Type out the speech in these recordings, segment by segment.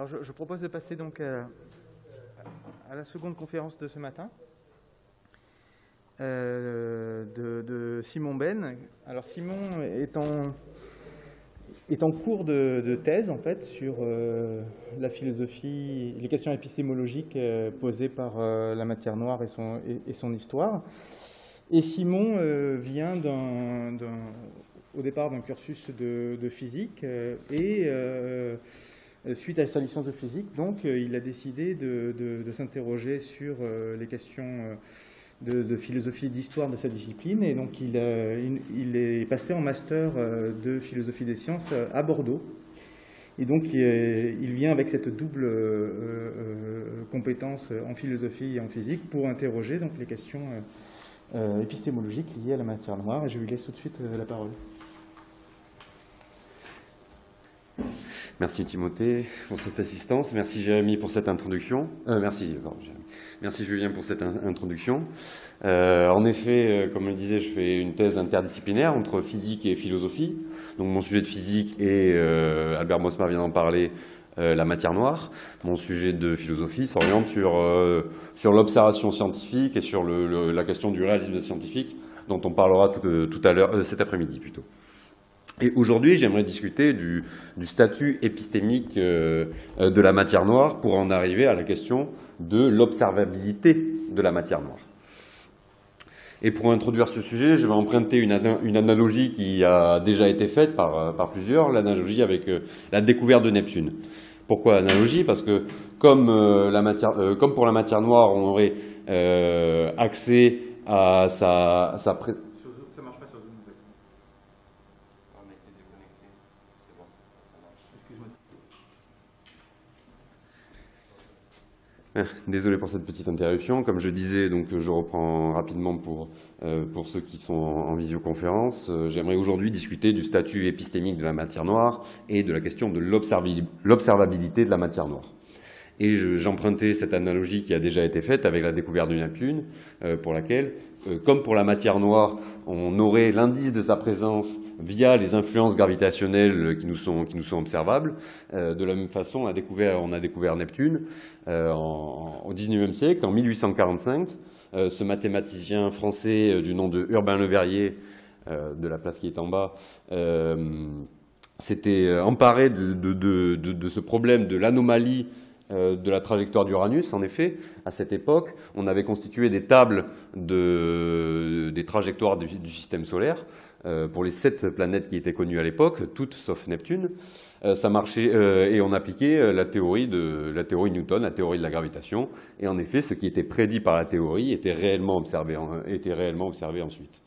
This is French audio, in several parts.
Alors je propose de passer donc à la seconde conférence de ce matin de Simon Ben. Alors Simon est en cours de thèse en fait sur la philosophie, les questions épistémologiques posées par la matière noire et son histoire. Et Simon vient au départ d'un cursus de physique et suite à sa licence de physique, donc il a décidé de s'interroger sur les questions de philosophie et d'histoire de sa discipline, et donc il est passé en master de philosophie des sciences à Bordeaux. Et donc il vient avec cette double compétence en philosophie et en physique pour interroger donc les questions épistémologiques liées à la matière noire. Et je lui laisse tout de suite la parole. Merci Timothée pour cette assistance. Merci Jérémy pour cette introduction. Merci Julien pour cette introduction. En effet, comme je le disais, je fais une thèse interdisciplinaire entre physique et philosophie. Donc mon sujet de physique est, Albert Mosma vient d'en parler, la matière noire. Mon sujet de philosophie s'oriente sur l'observation scientifique et sur la question du réalisme scientifique, dont on parlera tout à l'heure, cet après-midi plutôt. Et aujourd'hui, j'aimerais discuter du statut épistémique de la matière noire pour en arriver à la question de l'observabilité de la matière noire. Et pour introduire ce sujet, je vais emprunter une analogie qui a déjà été faite par plusieurs, l'analogie avec la découverte de Neptune. Pourquoi analogie? Parce que comme pour la matière noire, on aurait accès à sa présence. Ça marche pas sur Zoom. Désolé pour cette petite interruption. Comme je disais, donc je reprends rapidement pour ceux qui sont en visioconférence. J'aimerais aujourd'hui discuter du statut épistémique de la matière noire et de la question de l'observabilité de la matière noire. Et j'empruntais cette analogie qui a déjà été faite avec la découverte de Neptune, pour laquelle, comme pour la matière noire, on aurait l'indice de sa présence via les influences gravitationnelles qui nous sont observables. De la même façon, on a découvert Neptune au XIXe siècle, en 1845. Ce mathématicien français du nom de Urbain Le Verrier, de la place qui est en bas, s'était emparé de ce problème de l'anomalie de la trajectoire d'Uranus. En effet, à cette époque, on avait constitué des tables des trajectoires du système solaire pour les 7 planètes qui étaient connues à l'époque, toutes sauf Neptune. Ça marchait et on appliquait la théorie Newton, la théorie de la gravitation. Et en effet, ce qui était prédit par la théorie était réellement observé ensuite.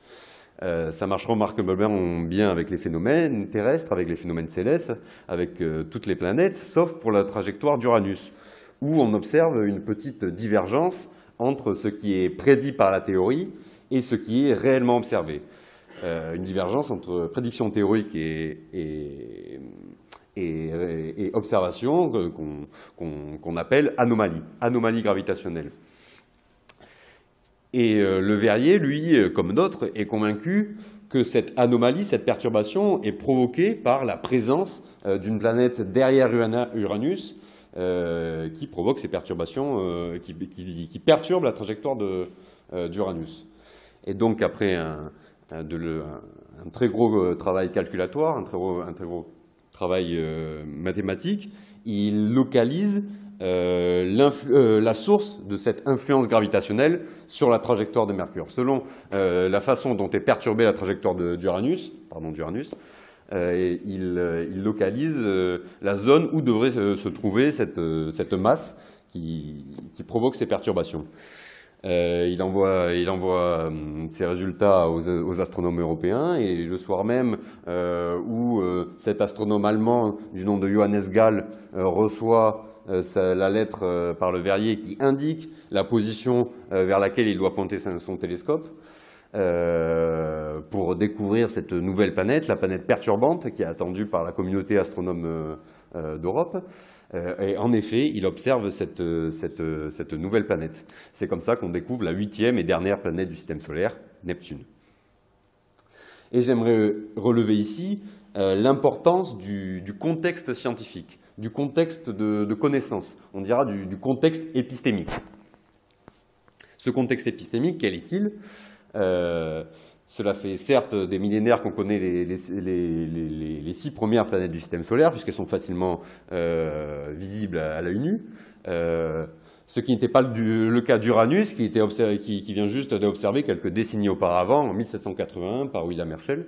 Ça marche remarquablement bien avec les phénomènes terrestres, avec les phénomènes célestes, avec toutes les planètes, sauf pour la trajectoire d'Uranus, où on observe une petite divergence entre ce qui est prédit par la théorie et ce qui est réellement observé. Une divergence entre prédiction théorique et observation qu'on appelle anomalie gravitationnelle. Et Le Verrier, lui, comme d'autres, est convaincu que cette anomalie, cette perturbation est provoquée par la présence d'une planète derrière Uranus qui provoque ces perturbations, qui perturbent la trajectoire d'Uranus. Et donc, après un très gros travail calculatoire, un très gros travail mathématique, il localise la source de cette influence gravitationnelle sur la trajectoire de Mercure. Selon la façon dont est perturbée la trajectoire d'Uranus, il localise la zone où devrait se trouver cette masse qui provoque ces perturbations. Il envoie ses résultats aux astronomes européens, et le soir même où cet astronome allemand du nom de Johannes Gall reçoit la lettre par Le Verrier qui indique la position vers laquelle il doit pointer son télescope pour découvrir cette nouvelle planète, la planète perturbante qui est attendue par la communauté astronome d'Europe. Et en effet, il observe cette nouvelle planète. C'est comme ça qu'on découvre la 8e et dernière planète du système solaire, Neptune. Et j'aimerais relever ici l'importance du contexte scientifique, du contexte de connaissance, on dira du contexte épistémique. Ce contexte épistémique, quel est-il? Cela fait certes des millénaires qu'on connaît les 6 premières planètes du système solaire, puisqu'elles sont facilement visibles à l'œil nu. Ce qui n'était pas le cas d'Uranus, qui vient juste d'observer quelques décennies auparavant, en 1781, par William Herschel.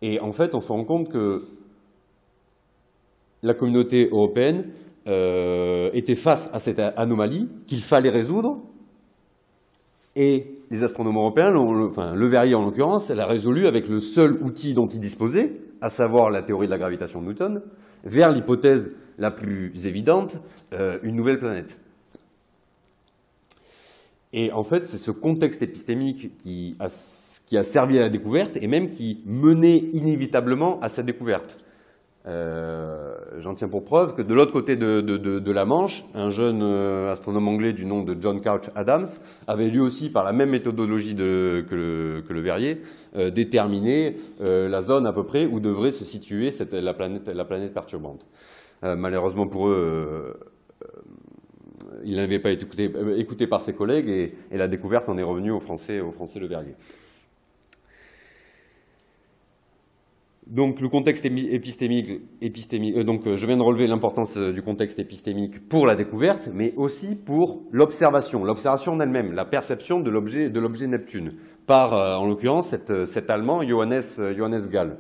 Et en fait, on se rend compte que la communauté européenne était face à cette anomalie qu'il fallait résoudre. Et les astronomes européens, Le Verrier en l'occurrence, l'a résolu avec le seul outil dont il disposait, à savoir la théorie de la gravitation de Newton, vers l'hypothèse la plus évidente, une nouvelle planète. Et en fait, c'est ce contexte épistémique qui a servi à la découverte et même qui menait inévitablement à sa découverte. J'en tiens pour preuve que de l'autre côté de la Manche, un jeune astronome anglais du nom de John Couch Adams avait lui aussi, par la même méthodologie que le Verrier, déterminé la zone à peu près où devrait se situer la planète perturbante. Malheureusement pour eux, il n'avait pas été écouté par ses collègues et la découverte en est revenue au français Le Verrier. Donc le contexte épistémique, donc je viens de relever l'importance du contexte épistémique pour la découverte, mais aussi pour l'observation en elle-même, la perception de l'objet Neptune, par, en l'occurrence, cet Allemand Johannes Gall.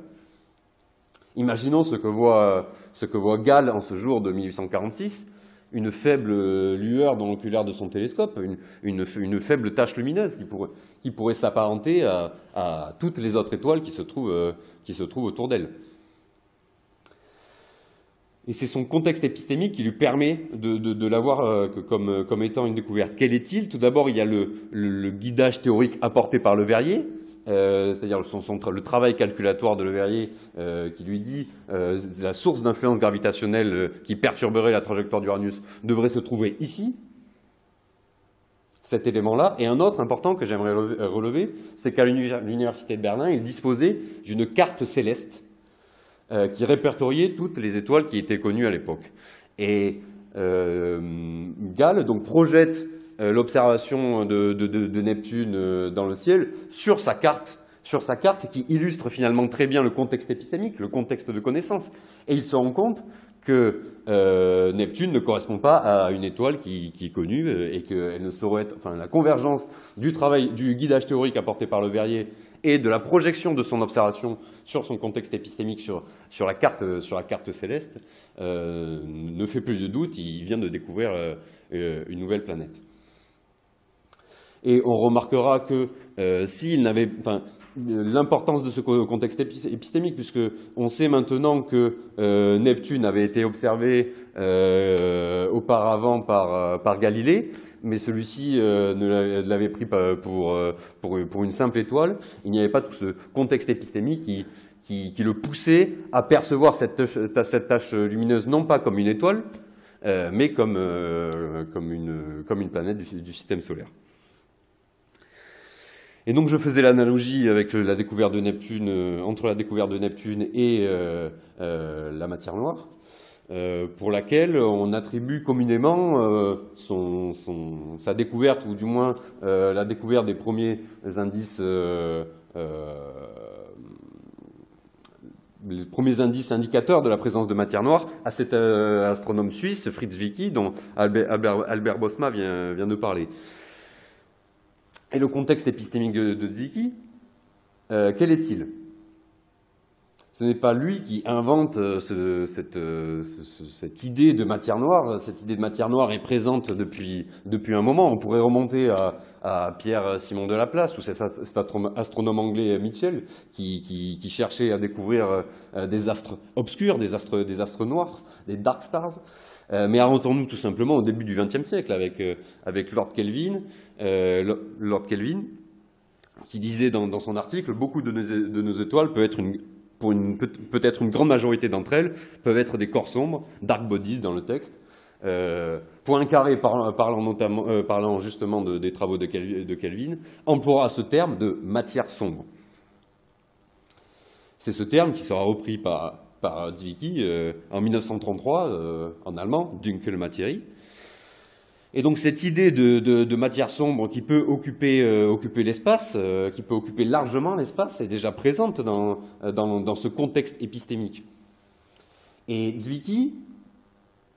Imaginons ce que voit Gall en ce jour de 1846, une faible lueur dans l'oculaire de son télescope, une faible tache lumineuse qui pourrait s'apparenter à toutes les autres étoiles qui se trouvent autour d'elle. Et c'est son contexte épistémique qui lui permet de l'avoir comme étant une découverte. Quel est-il? Tout d'abord, il y a le guidage théorique apporté par Le Verrier, c'est-à-dire le travail calculatoire de Le Verrier qui lui dit la source d'influence gravitationnelle qui perturberait la trajectoire d'Uranus devrait se trouver ici, cet élément-là. Et un autre important que j'aimerais relever, c'est qu'à l'université de Berlin, il disposait d'une carte céleste qui répertoriait toutes les étoiles qui étaient connues à l'époque. Et Gall donc projette l'observation de Neptune dans le ciel sur sa carte qui illustre finalement très bien le contexte épistémique, le contexte de connaissance. Et il se rend compte que Neptune ne correspond pas à une étoile qui est connue et qu'elle ne saurait être... Enfin, la convergence du travail, du guidage théorique apporté par Le Verrier et de la projection de son observation sur son contexte épistémique sur la carte céleste ne fait plus de doute, il vient de découvrir une nouvelle planète. Et on remarquera que s'il n'avait... l'importance de ce contexte épistémique, puisque on sait maintenant que Neptune avait été observé auparavant par Galilée, mais celui-ci ne l'avait pris pour une simple étoile. Il n'y avait pas tout ce contexte épistémique qui le poussait à percevoir cette tache lumineuse non pas comme une étoile, mais comme une planète du système solaire. Et donc je faisais l'analogie avec la découverte de Neptune, entre la découverte de Neptune et la matière noire, pour laquelle on attribue communément sa découverte, ou du moins la découverte des premiers indices, les premiers indices indicateurs de la présence de matière noire à cet astronome suisse, Fritz Zwicky, dont Albert Bosma vient de parler. Et le contexte épistémique de Zwicky, quel est-il? Ce n'est pas lui qui invente cette idée de matière noire. Cette idée de matière noire est présente depuis un moment. On pourrait remonter à Pierre-Simon de Laplace ou cet astronome anglais Mitchell qui cherchait à découvrir des astres obscurs, des astres noirs, des dark stars. Mais arrêtons-nous tout simplement au début du XXe siècle avec Lord Kelvin, qui disait dans son article: beaucoup de nos étoiles peut-être une grande majorité d'entre elles peuvent être des corps sombres, dark bodies dans le texte. Poincaré, parlant justement des travaux de Kelvin, emploiera ce terme de matière sombre. C'est ce terme qui sera repris par Zwicky en 1933 en allemand, Dunkelmaterie. Et donc cette idée de matière sombre qui peut occuper l'espace, qui peut occuper largement l'espace, est déjà présente dans ce contexte épistémique. Et Zwicky,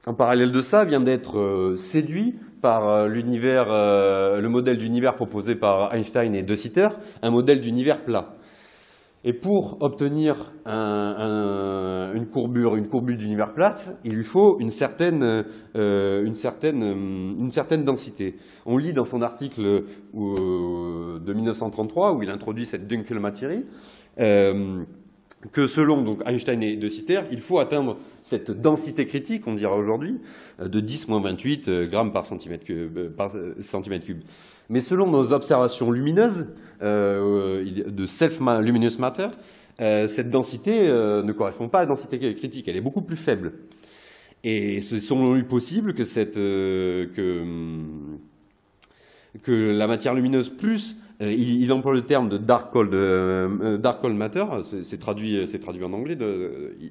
en parallèle de ça, vient d'être séduit par le modèle d'univers proposé par Einstein et De Sitter, un modèle d'univers plat. Et pour obtenir une courbure d'univers plate, il lui faut une certaine densité. On lit dans son article de 1933, où il introduit cette Dunkelmaterie, que selon donc, Einstein et De Sitter, il faut atteindre cette densité critique, on dira aujourd'hui, de 10-28 grammes par centimètre cube. Mais selon nos observations lumineuses de self-luminous matter, cette densité ne correspond pas à la densité critique, elle est beaucoup plus faible. Et c'est selon lui possible que la matière lumineuse plus, il emploie le terme de dark cold matter, c'est traduit en anglais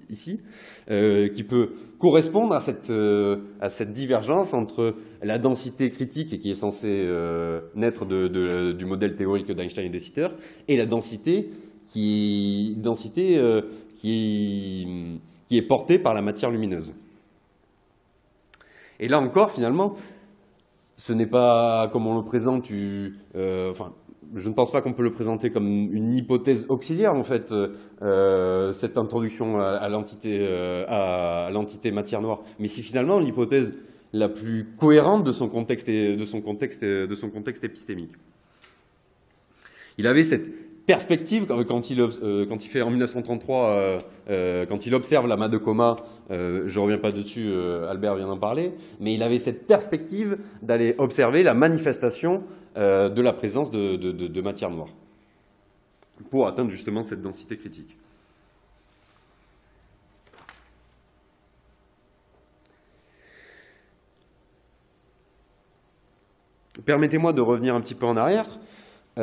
ici, qui peut correspondre à cette divergence entre la densité critique qui est censée naître du modèle théorique d'Einstein et de Sitter et la densité qui est portée par la matière lumineuse. Et là encore, finalement, ce n'est pas comme on le présente, je ne pense pas qu'on peut le présenter comme une hypothèse auxiliaire, en fait, cette introduction à l'entité matière noire. Mais c'est finalement l'hypothèse la plus cohérente de son contexte épistémique. Il avait cette perspective quand il fait en 1933, quand il observe l'amas de coma, je ne reviens pas dessus, Albert vient d'en parler, mais il avait cette perspective d'aller observer la manifestation de la présence de matière noire pour atteindre justement cette densité critique. Permettez-moi de revenir un petit peu en arrière. Et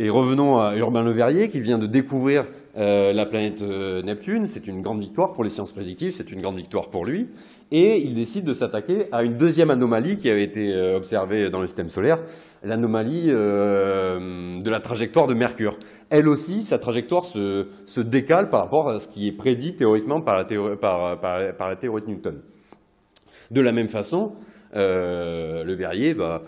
revenons à Urbain Le Verrier qui vient de découvrir la planète Neptune. C'est une grande victoire pour les sciences prédictives, c'est une grande victoire pour lui. Et il décide de s'attaquer à une deuxième anomalie qui avait été observée dans le système solaire, l'anomalie de la trajectoire de Mercure. Elle aussi, sa trajectoire se décale par rapport à ce qui est prédit théoriquement par la théorie de Newton. De la même façon, Le Verrier va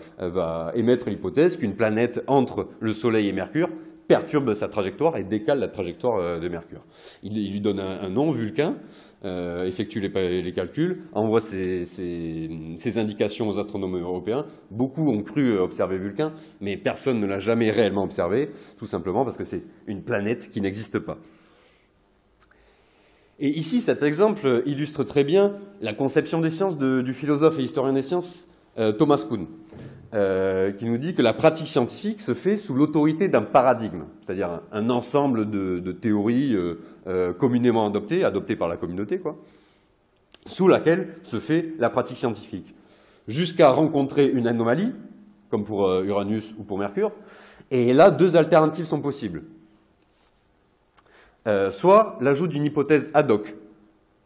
émettre l'hypothèse qu'une planète entre le Soleil et Mercure perturbe sa trajectoire et décale la trajectoire de Mercure. Il lui donne un nom, Vulcain, effectue les calculs, envoie ses indications aux astronomes européens. Beaucoup ont cru observer Vulcain, mais personne ne l'a jamais réellement observé, tout simplement parce que c'est une planète qui n'existe pas. Et ici, cet exemple illustre très bien la conception des sciences du philosophe et historien des sciences Thomas Kuhn, qui nous dit que la pratique scientifique se fait sous l'autorité d'un paradigme, c'est-à-dire un ensemble de théories communément adoptées par la communauté, sous laquelle se fait la pratique scientifique, jusqu'à rencontrer une anomalie, comme pour Uranus ou pour Mercure, et là, deux alternatives sont possibles. Soit l'ajout d'une hypothèse ad hoc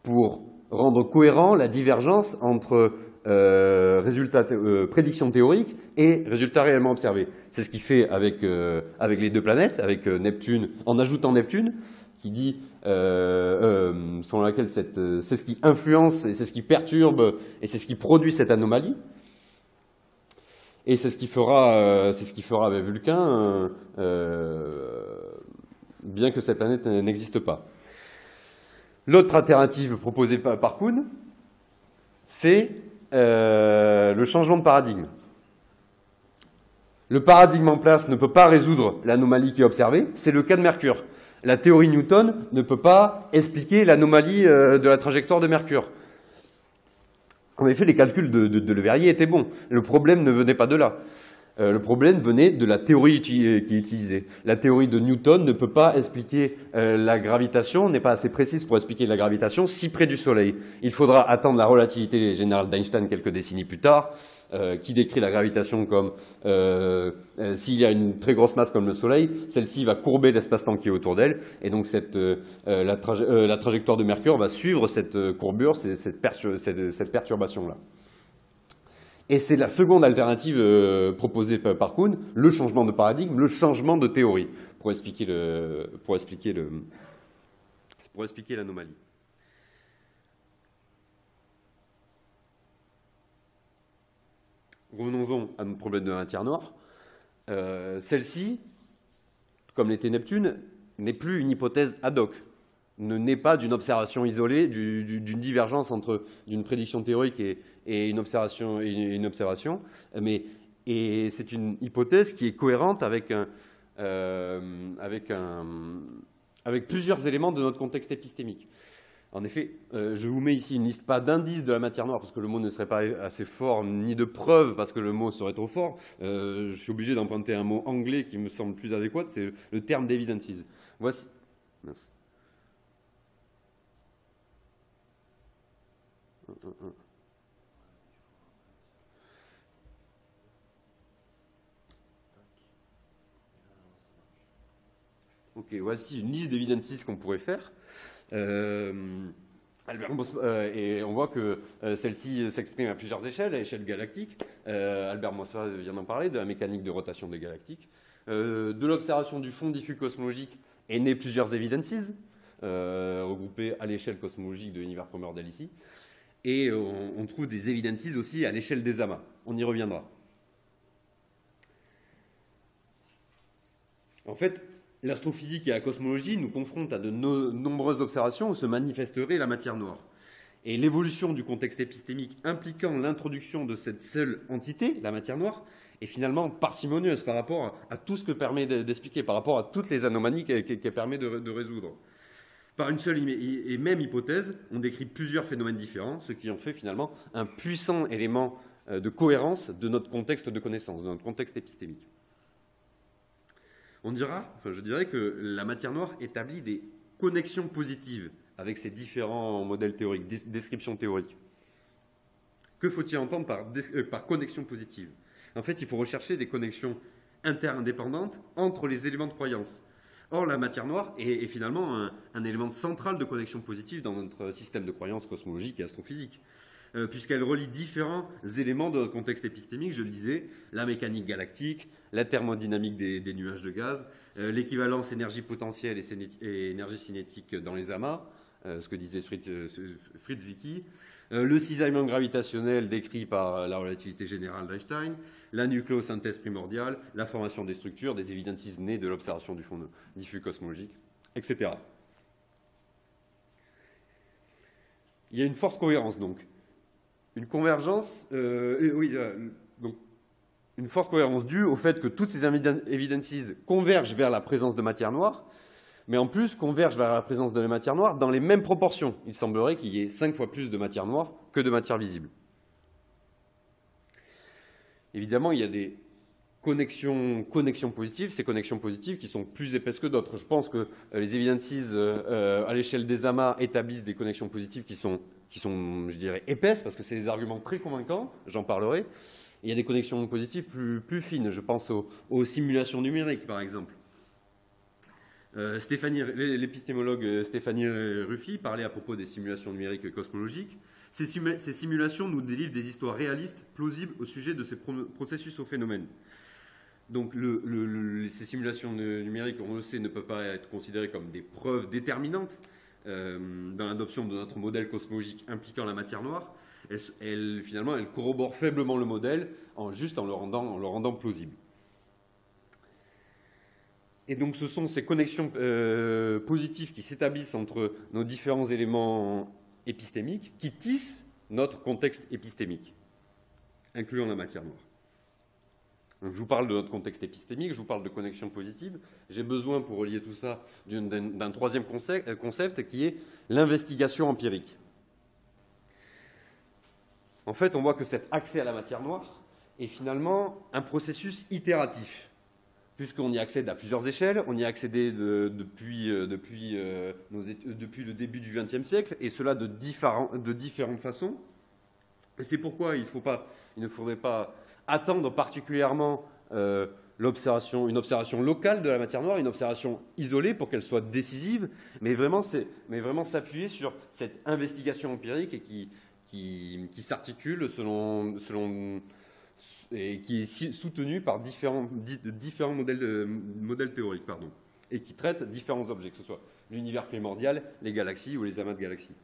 pour rendre cohérent la divergence entre prédiction théorique et résultat réellement observé. C'est ce qu'il fait avec les deux planètes, avec Neptune, en ajoutant Neptune, qui dit, selon laquelle c'est ce qui influence et c'est ce qui perturbe et c'est ce qui produit cette anomalie. Et c'est ce qui fera avec Vulcain, bien que cette planète n'existe pas. L'autre alternative proposée par Kuhn, c'est le changement de paradigme. Le paradigme en place ne peut pas résoudre l'anomalie qui est observée, c'est le cas de Mercure. La théorie Newton ne peut pas expliquer l'anomalie de la trajectoire de Mercure. En effet, les calculs de Le Verrier étaient bons. Le problème ne venait pas de là. Le problème venait de la théorie qui est utilisée. La théorie de Newton ne peut pas expliquer la gravitation, n'est pas assez précise pour expliquer la gravitation si près du Soleil. Il faudra attendre la relativité générale d'Einstein quelques décennies plus tard, qui décrit la gravitation comme s'il y a une très grosse masse comme le Soleil, celle-ci va courber l'espace-temps qui est autour d'elle, et donc la trajectoire de Mercure va suivre cette courbure, cette perturbation-là. Et c'est la seconde alternative proposée par Kuhn, le changement de paradigme, le changement de théorie, pour expliquer l'anomalie. Revenons-en à notre problème de la matière noire. Celle-ci, comme l'était Neptune, n'est plus une hypothèse ad hoc, ne naît pas d'une observation isolée, d'une divergence entre une prédiction théorique et une observation, mais c'est une hypothèse qui est cohérente avec plusieurs éléments de notre contexte épistémique. En effet, je vous mets ici une liste, pas d'indices de la matière noire, parce que le mot ne serait pas assez fort, ni de preuves, parce que le mot serait trop fort. Je suis obligé d'emprunter un mot anglais qui me semble plus adéquat, c'est le terme d'evidences. Voici. Mince. Ok, voici une liste d'evidences qu'on pourrait faire. Et on voit que celle-ci s'exprime à plusieurs échelles, à l'échelle galactique. Albert Moissat vient d'en parler, de la mécanique de rotation des galactiques. De l'observation du fond diffus cosmologique est né plusieurs evidences, regroupées à l'échelle cosmologique de l'univers primordial ici. Et on trouve des evidences aussi à l'échelle des amas. On y reviendra. En fait, l'astrophysique et la cosmologie nous confrontent à de nombreuses observations où se manifesterait la matière noire. Et l'évolution du contexte épistémique impliquant l'introduction de cette seule entité, la matière noire, est finalement parcimonieuse par rapport à tout ce que permet d'expliquer, par rapport à toutes les anomalies qu'elle permet de résoudre. Par une seule et même hypothèse, on décrit plusieurs phénomènes différents, ce qui en fait finalement un puissant élément de cohérence de notre contexte de connaissance, de notre contexte épistémique. Je dirais que la matière noire établit des connexions positives avec ces différents modèles théoriques, descriptions théoriques. Que faut-il entendre par connexion positive? En fait, il faut rechercher des connexions interindépendantes entre les éléments de croyance. Or, la matière noire est finalement un élément central de connexion positive dans notre système de croyance cosmologique et astrophysique, puisqu'elle relie différents éléments de notre contexte épistémique, je le disais, la mécanique galactique, la thermodynamique des nuages de gaz, l'équivalence énergie potentielle et énergie cinétique dans les amas, ce que disait Fritz Zwicky, le cisaillement gravitationnel décrit par la relativité générale d'Einstein, la nucléosynthèse primordiale, la formation des structures, des evidences nées de l'observation du fond diffus cosmologique, etc. Il y a une forte cohérence donc. Une convergence, donc une forte cohérence due au fait que toutes ces evidences convergent vers la présence de matière noire, mais en plus convergent vers la présence de la matière noire dans les mêmes proportions. Il semblerait qu'il y ait 5 fois plus de matière noire que de matière visible. Évidemment, il y a des connexions positives, ces connexions positives qui sont plus épaisses que d'autres. Je pense que les evidences à l'échelle des amas établissent des connexions positives qui sont, je dirais, épaisses, parce que c'est des arguments très convaincants, j'en parlerai. Il y a des connexions positives plus fines, je pense aux simulations numériques, par exemple. L'épistémologue Stéphanie Ruffi parlait à propos des simulations numériques cosmologiques. Ces simulations nous délivrent des histoires réalistes, plausibles au sujet de ces processus ou phénomènes. Donc ces simulations numériques, on le sait, ne peuvent pas être considérées comme des preuves déterminantes dans l'adoption de notre modèle cosmologique impliquant la matière noire. Finalement, elles corroborent faiblement le modèle en le rendant plausible. Et donc ce sont ces connexions positives qui s'établissent entre nos différents éléments épistémiques qui tissent notre contexte épistémique, incluant la matière noire. Donc, je vous parle de notre contexte épistémique, je vous parle de connexions positives. J'ai besoin, pour relier tout ça, d'un troisième concept qui est l'investigation empirique. En fait, on voit que cet accès à la matière noire est finalement un processus itératif, puisqu'on y accède à plusieurs échelles, on y a accédé depuis le début du XXe siècle, et cela de différentes façons. Et c'est pourquoi il ne faudrait pas attendre particulièrement une observation locale de la matière noire, une observation isolée pour qu'elle soit décisive, mais vraiment s'appuyer sur cette investigation empirique et qui s'articule et qui est soutenue par différents modèles théoriques, et qui traite différents objets, que ce soit l'univers primordial, les galaxies ou les amas de galaxies.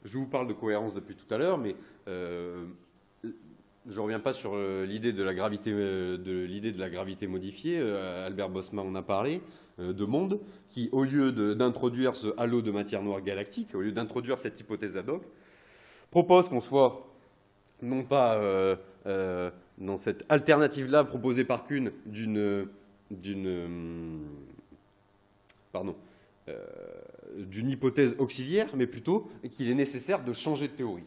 Je vous parle de cohérence depuis tout à l'heure, mais je ne reviens pas sur l'idée de la gravité modifiée. Albert Bosma en a parlé, de monde, qui, au lieu d'introduire ce halo de matière noire galactique, au lieu d'introduire cette hypothèse ad hoc, propose qu'on soit, non pas dans cette alternative-là proposée par Kuhn d'une hypothèse auxiliaire, mais plutôt qu'il est nécessaire de changer de théorie.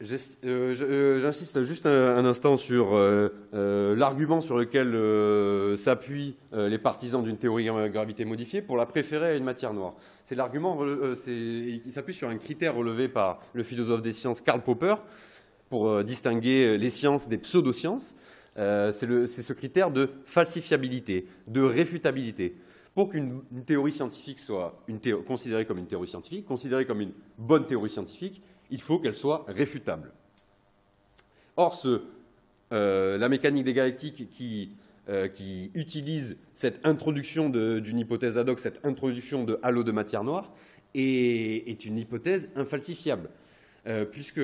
J'insiste juste un instant sur l'argument sur lequel s'appuient les partisans d'une théorie en gravité modifiée pour la préférer à une matière noire. C'est l'argument qui s'appuie sur un critère relevé par le philosophe des sciences Karl Popper pour distinguer les sciences des pseudosciences. C'est ce critère de falsifiabilité, de réfutabilité. Pour qu'une théorie scientifique soit considérée comme une théorie scientifique, considérée comme une bonne théorie scientifique, il faut qu'elle soit réfutable. Or, la mécanique des galactiques qui utilise cette introduction d'une hypothèse ad hoc, cette introduction de halo de matière noire, est une hypothèse infalsifiable. Puisque,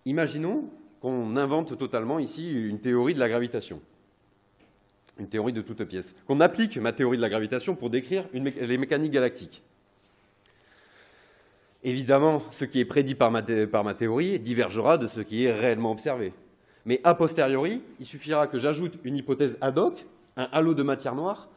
imaginons qu'on invente totalement ici une théorie de la gravitation, une théorie de toute pièce, qu'on applique ma théorie de la gravitation pour décrire les mécaniques galactiques. Évidemment, ce qui est prédit par ma théorie divergera de ce qui est réellement observé. Mais a posteriori, il suffira que j'ajoute une hypothèse ad hoc, un halo de matière noire,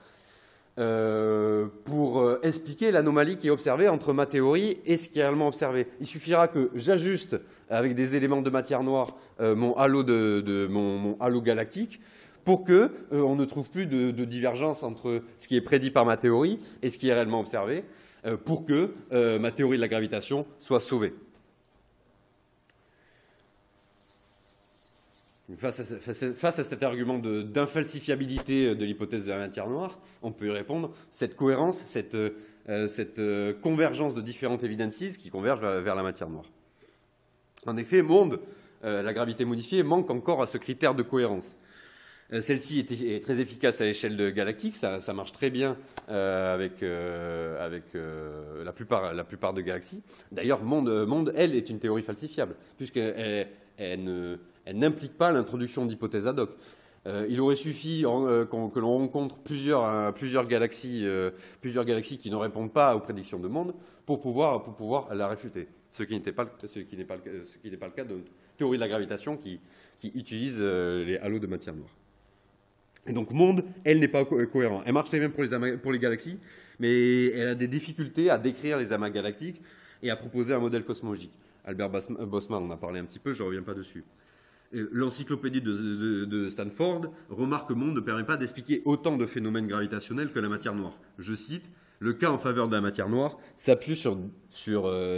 pour expliquer l'anomalie qui est observée entre ma théorie et ce qui est réellement observé. Il suffira que j'ajuste avec des éléments de matière noire mon halo galactique pour qu'on ne trouve plus de divergence entre ce qui est prédit par ma théorie et ce qui est réellement observé, pour que ma théorie de la gravitation soit sauvée. Face à cet argument d'infalsifiabilité de l'hypothèse de la matière noire, on peut y répondre, cette cohérence, cette convergence de différentes evidences qui convergent vers la matière noire. En effet, la gravité modifiée manque encore à ce critère de cohérence. Celle-ci est très efficace à l'échelle galactique, ça marche très bien avec la plupart de galaxies. D'ailleurs, monde, elle, est une théorie falsifiable, puisqu'elle n'implique pas l'introduction d'hypothèses ad hoc. Il aurait suffi que l'on rencontre plusieurs galaxies qui ne répondent pas aux prédictions de monde pour pouvoir la réfuter, ce qui n'est pas le cas de notre théorie de la gravitation qui utilise les halos de matière noire. Et donc, monde, elle n'est pas cohérente. Elle marche très bien pour les galaxies, mais elle a des difficultés à décrire les amas galactiques et à proposer un modèle cosmologique. Albert Bosma en a parlé un petit peu, je ne reviens pas dessus. L'encyclopédie de Stanford remarque que monde ne permet pas d'expliquer autant de phénomènes gravitationnels que la matière noire. Je cite, « Le cas en faveur de la matière noire s'appuie sur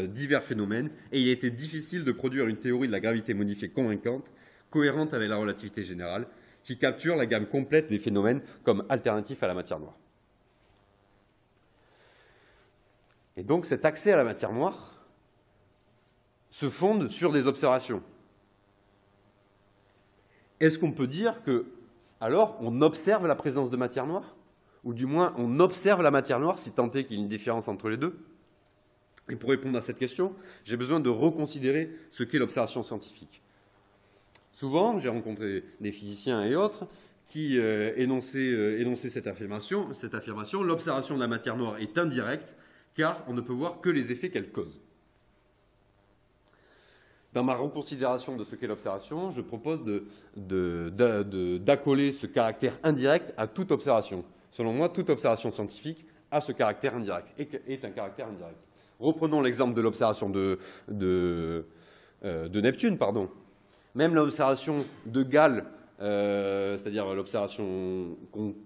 divers phénomènes et il était difficile de produire une théorie de la gravité modifiée convaincante, cohérente avec la relativité générale, qui capture la gamme complète des phénomènes comme alternatifs à la matière noire. » Et donc cet accès à la matière noire se fonde sur des observations. Est-ce qu'on peut dire que, alors, on observe la présence de matière noire? Ou du moins, on observe la matière noire, si tant est qu'il y ait une différence entre les deux? Et pour répondre à cette question, j'ai besoin de reconsidérer ce qu'est l'observation scientifique. Souvent, j'ai rencontré des physiciens et autres qui énonçaient cette affirmation, l'observation de la matière noire est indirecte, car on ne peut voir que les effets qu'elle cause. Dans ma reconsidération de ce qu'est l'observation, je propose d'accoler ce caractère indirect à toute observation. Selon moi, toute observation scientifique a ce caractère indirect, est un caractère indirect. Reprenons l'exemple de l'observation de Neptune, pardon. Même l'observation de Gale, c'est-à-dire l'observation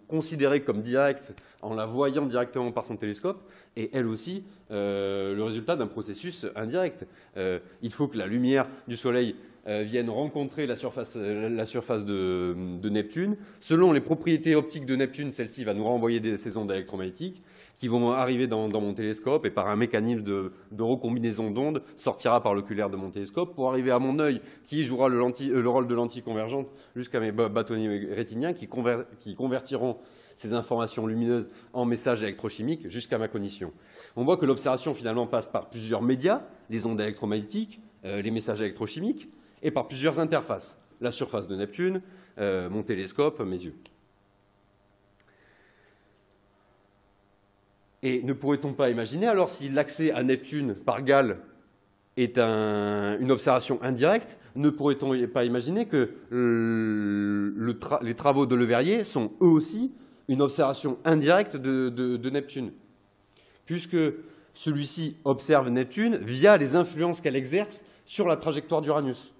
considérée comme directe en la voyant directement par son télescope, est elle aussi le résultat d'un processus indirect. Il faut que la lumière du Soleil vienne rencontrer la surface de Neptune. Selon les propriétés optiques de Neptune, celle-ci va nous renvoyer ces ondes électromagnétiques qui vont arriver dans mon télescope et par un mécanisme de recombinaison d'ondes sortira par l'oculaire de mon télescope pour arriver à mon œil qui jouera le rôle de lentille convergente jusqu'à mes bâtonnets rétiniens qui convertiront ces informations lumineuses en messages électrochimiques jusqu'à ma cognition. On voit que l'observation finalement passe par plusieurs médias, les ondes électromagnétiques, les messages électrochimiques, et par plusieurs interfaces. La surface de Neptune, mon télescope, mes yeux. Et ne pourrait-on pas imaginer, alors, si l'accès à Neptune par Gale est une observation indirecte, ne pourrait-on pas imaginer que les travaux de Leverrier sont eux aussi une observation indirecte de Neptune, puisque celui-ci observe Neptune via les influences qu'elle exerce sur la trajectoire d'Uranus.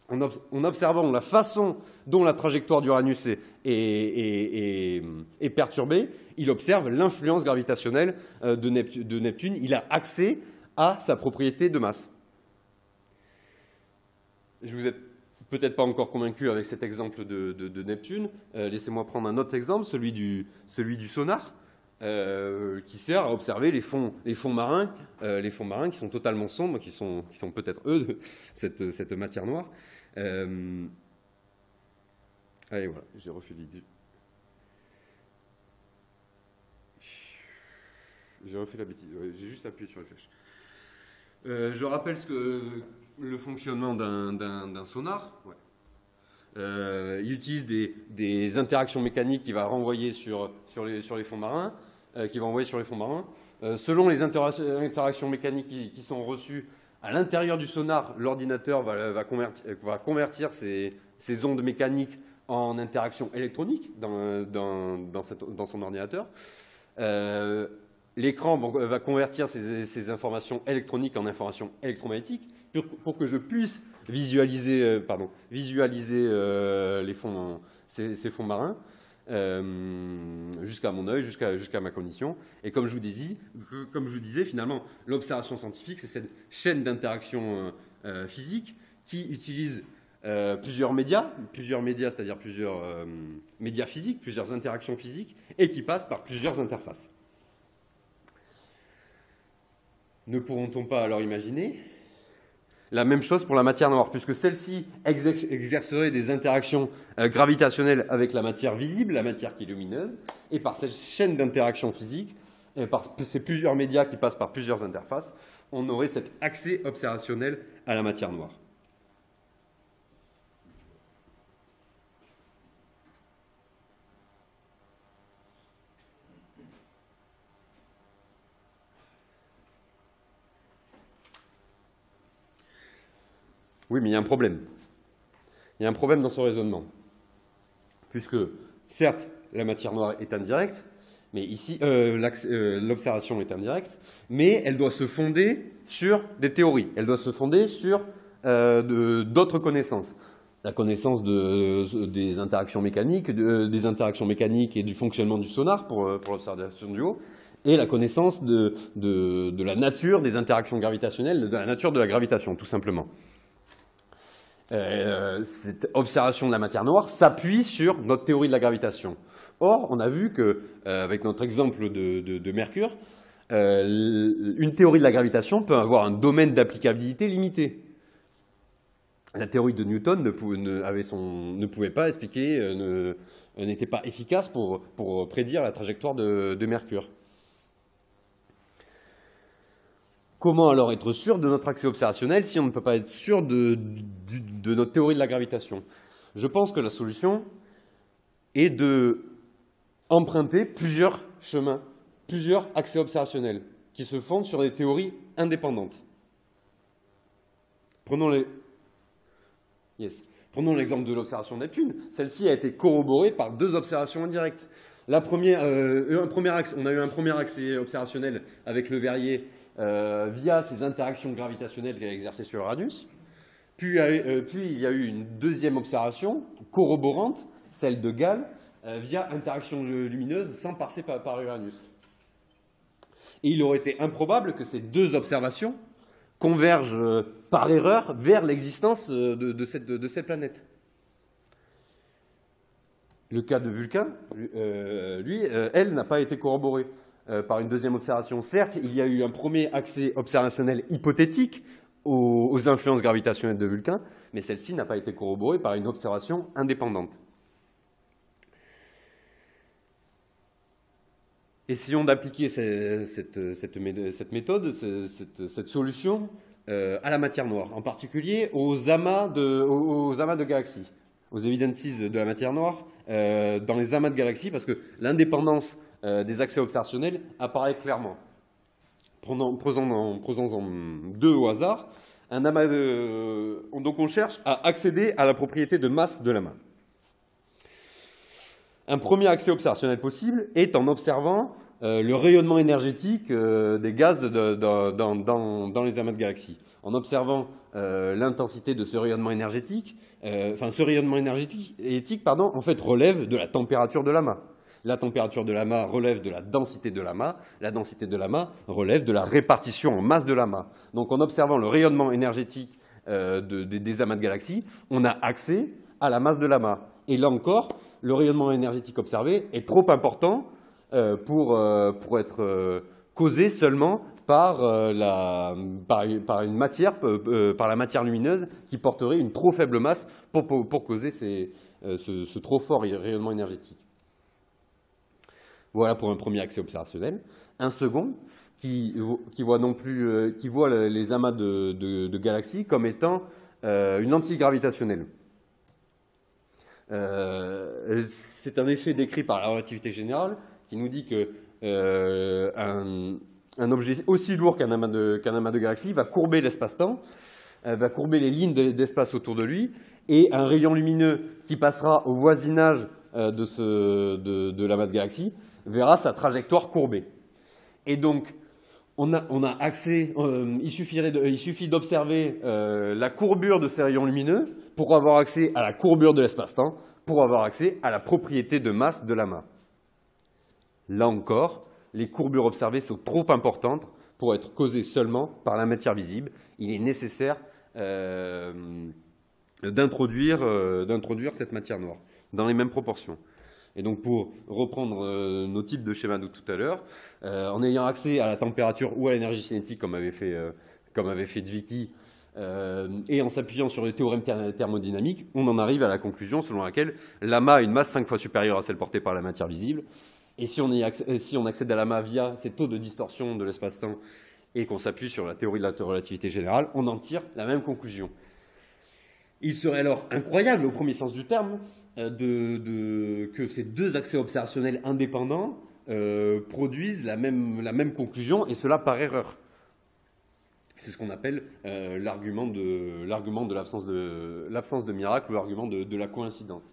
En observant la façon dont la trajectoire d'Uranus est perturbée, il observe l'influence gravitationnelle de Neptune. Il a accès à sa propriété de masse. Je vous ai peut-être pas encore convaincu avec cet exemple de Neptune. Laissez-moi prendre un autre exemple, celui du sonar, qui sert à observer les fonds marins qui sont totalement sombres, qui sont peut-être eux cette matière noire. Allez, voilà, j'ai refait les yeux. J'ai refait la bêtise, j'ai juste appuyé sur la flèche. Je rappelle le fonctionnement d'un sonar. Ouais. Il utilise des interactions mécaniques qu'il va renvoyer sur les fonds marins, selon les interactions mécaniques qui sont reçues à l'intérieur du sonar, l'ordinateur va convertir ces ondes mécaniques en interactions électroniques dans son ordinateur. L'écran va convertir ces informations électroniques en informations électromagnétiques pour que je puisse visualiser ces fonds marins jusqu'à mon œil, jusqu'à ma cognition. Et comme je vous disais, finalement, l'observation scientifique, c'est cette chaîne d'interaction physique qui utilise plusieurs médias, c'est-à-dire plusieurs médias physiques, plusieurs interactions physiques, et qui passe par plusieurs interfaces. Ne pourront-on pas alors imaginer la même chose pour la matière noire, puisque celle-ci exercerait des interactions gravitationnelles avec la matière visible, la matière qui est lumineuse, et par cette chaîne d'interaction physique, et par ces plusieurs médias qui passent par plusieurs interfaces, on aurait cet accès observationnel à la matière noire. Oui, mais il y a un problème. Il y a un problème dans ce raisonnement. Puisque, certes, la matière noire est indirecte, mais ici, l'observation est indirecte, mais elle doit se fonder sur des théories. Elle doit se fonder sur d'autres connaissances. La connaissance des interactions mécaniques, et du fonctionnement du sonar pour l'observation du haut, et la connaissance de la nature des interactions gravitationnelles, de la nature de la gravitation, tout simplement. Cette observation de la matière noire s'appuie sur notre théorie de la gravitation. Or, on a vu qu'avec notre exemple de Mercure, une théorie de la gravitation peut avoir un domaine d'applicabilité limité. La théorie de Newton ne pouvait pas expliquer, n'était pas efficace pour prédire la trajectoire de Mercure. Comment alors être sûr de notre accès observationnel si on ne peut pas être sûr de notre théorie de la gravitation? Je pense que la solution est de emprunter plusieurs chemins, plusieurs accès observationnels qui se fondent sur des théories indépendantes. Prenons l'exemple de l'observation Neptune. Celle-ci a été corroborée par 2 observations indirectes. La première, on a eu un premier accès observationnel avec Le Verrier via ses interactions gravitationnelles qu'il a exercées sur Uranus. Puis il y a eu une deuxième observation corroborante, celle de Gale, via interaction lumineuse sans passer par Uranus. Et il aurait été improbable que ces 2 observations convergent par erreur vers l'existence de cette planète. Le cas de Vulcain, elle n'a pas été corroborée par une deuxième observation. Certes, il y a eu un premier accès observationnel hypothétique aux influences gravitationnelles de Vulcain, mais celle-ci n'a pas été corroborée par une observation indépendante. Essayons d'appliquer cette méthode, cette solution à la matière noire, en particulier aux amas de galaxies, aux evidences de la matière noire dans les amas de galaxies, parce que l'indépendance des accès observationnels apparaît clairement. Prenons-en 2 au hasard. Donc on cherche à accéder à la propriété de masse de l'amas. Un premier accès observationnel possible est en observant le rayonnement énergétique des gaz dans les amas de galaxies. En observant l'intensité de ce rayonnement énergétique, ce rayonnement énergétique en fait, relève de la température de l'amas. La température de l'amas relève de la densité de l'amas. La densité de l'amas relève de la répartition en masse de l'amas. Donc en observant le rayonnement énergétique des amas de galaxies, on a accès à la masse de l'amas. Et là encore, le rayonnement énergétique observé est trop important pour être causé seulement par la matière lumineuse qui porterait une trop faible masse pour causer ce trop fort rayonnement énergétique. Voilà pour un premier accès observationnel. Un second qui voit les amas de galaxies comme étant une lentille gravitationnelle. C'est un effet décrit par la relativité générale qui nous dit que un objet aussi lourd qu'un amas de galaxies va courber l'espace-temps, va courber les lignes d'espace autour de lui, et un rayon lumineux qui passera au voisinage de l'amas de galaxies verra sa trajectoire courbée. Et donc, on a accès, il suffit d'observer la courbure de ces rayons lumineux pour avoir accès à la courbure de l'espace-temps, pour avoir accès à la propriété de masse de l'amas. Là encore, les courbures observées sont trop importantes pour être causées seulement par la matière visible. Il est nécessaire d'introduire cette matière noire dans les mêmes proportions. Et donc, pour reprendre nos types de schémas de tout à l'heure, en ayant accès à la température ou à l'énergie cinétique, comme avait fait Zwicky, et en s'appuyant sur les théorèmes thermodynamiques, on en arrive à la conclusion selon laquelle l'amas a une masse 5 fois supérieure à celle portée par la matière visible. Et si on accède à l'amas via ces taux de distorsion de l'espace-temps et qu'on s'appuie sur la théorie de la relativité générale, on en tire la même conclusion. Il serait alors incroyable, au premier sens du terme, que ces 2 accès observationnels indépendants produisent la même conclusion, et cela par erreur. C'est ce qu'on appelle l'argument de l'absence de miracle, ou l'argument de la coïncidence.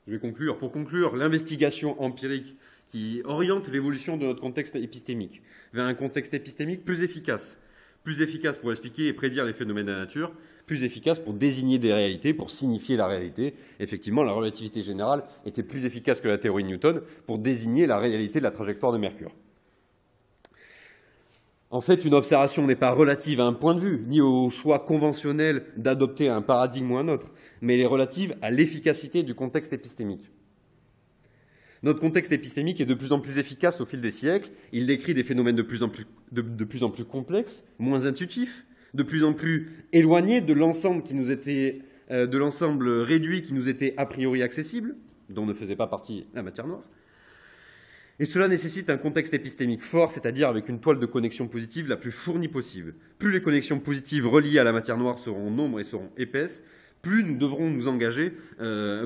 Je vais conclure. Pour conclure, l'investigation empirique qui oriente l'évolution de notre contexte épistémique vers un contexte épistémique plus efficace pour expliquer et prédire les phénomènes de la nature, plus efficace pour désigner des réalités, pour signifier la réalité. Effectivement, la relativité générale était plus efficace que la théorie de Newton pour désigner la réalité de la trajectoire de Mercure. En fait, une observation n'est pas relative à un point de vue, ni au choix conventionnel d'adopter un paradigme ou un autre, mais elle est relative à l'efficacité du contexte épistémique. Notre contexte épistémique est de plus en plus efficace au fil des siècles. Il décrit des phénomènes de plus en plus complexes, moins intuitifs, de plus en plus éloignés de l'ensemble réduit qui nous était a priori accessible, dont ne faisait pas partie la matière noire. Et cela nécessite un contexte épistémique fort, c'est-à-dire avec une toile de connexion positive la plus fournie possible. Plus les connexions positives reliées à la matière noire seront en nombre et seront épaisses, plus nous devrons engager un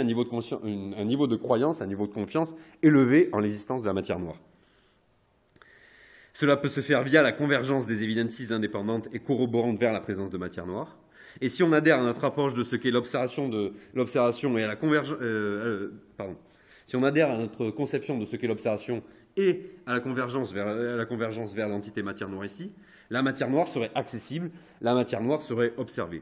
niveau de croyance, un niveau de confiance élevé en l'existence de la matière noire. Cela peut se faire via la convergence des evidences indépendantes et corroborantes vers la présence de matière noire. Et si on adhère à notre approche de ce qu'est l'observation et à la convergence, si on adhère à notre conception de ce qu'est l'observation et à la convergence vers l'entité matière noire ici, la matière noire serait accessible, la matière noire serait observée.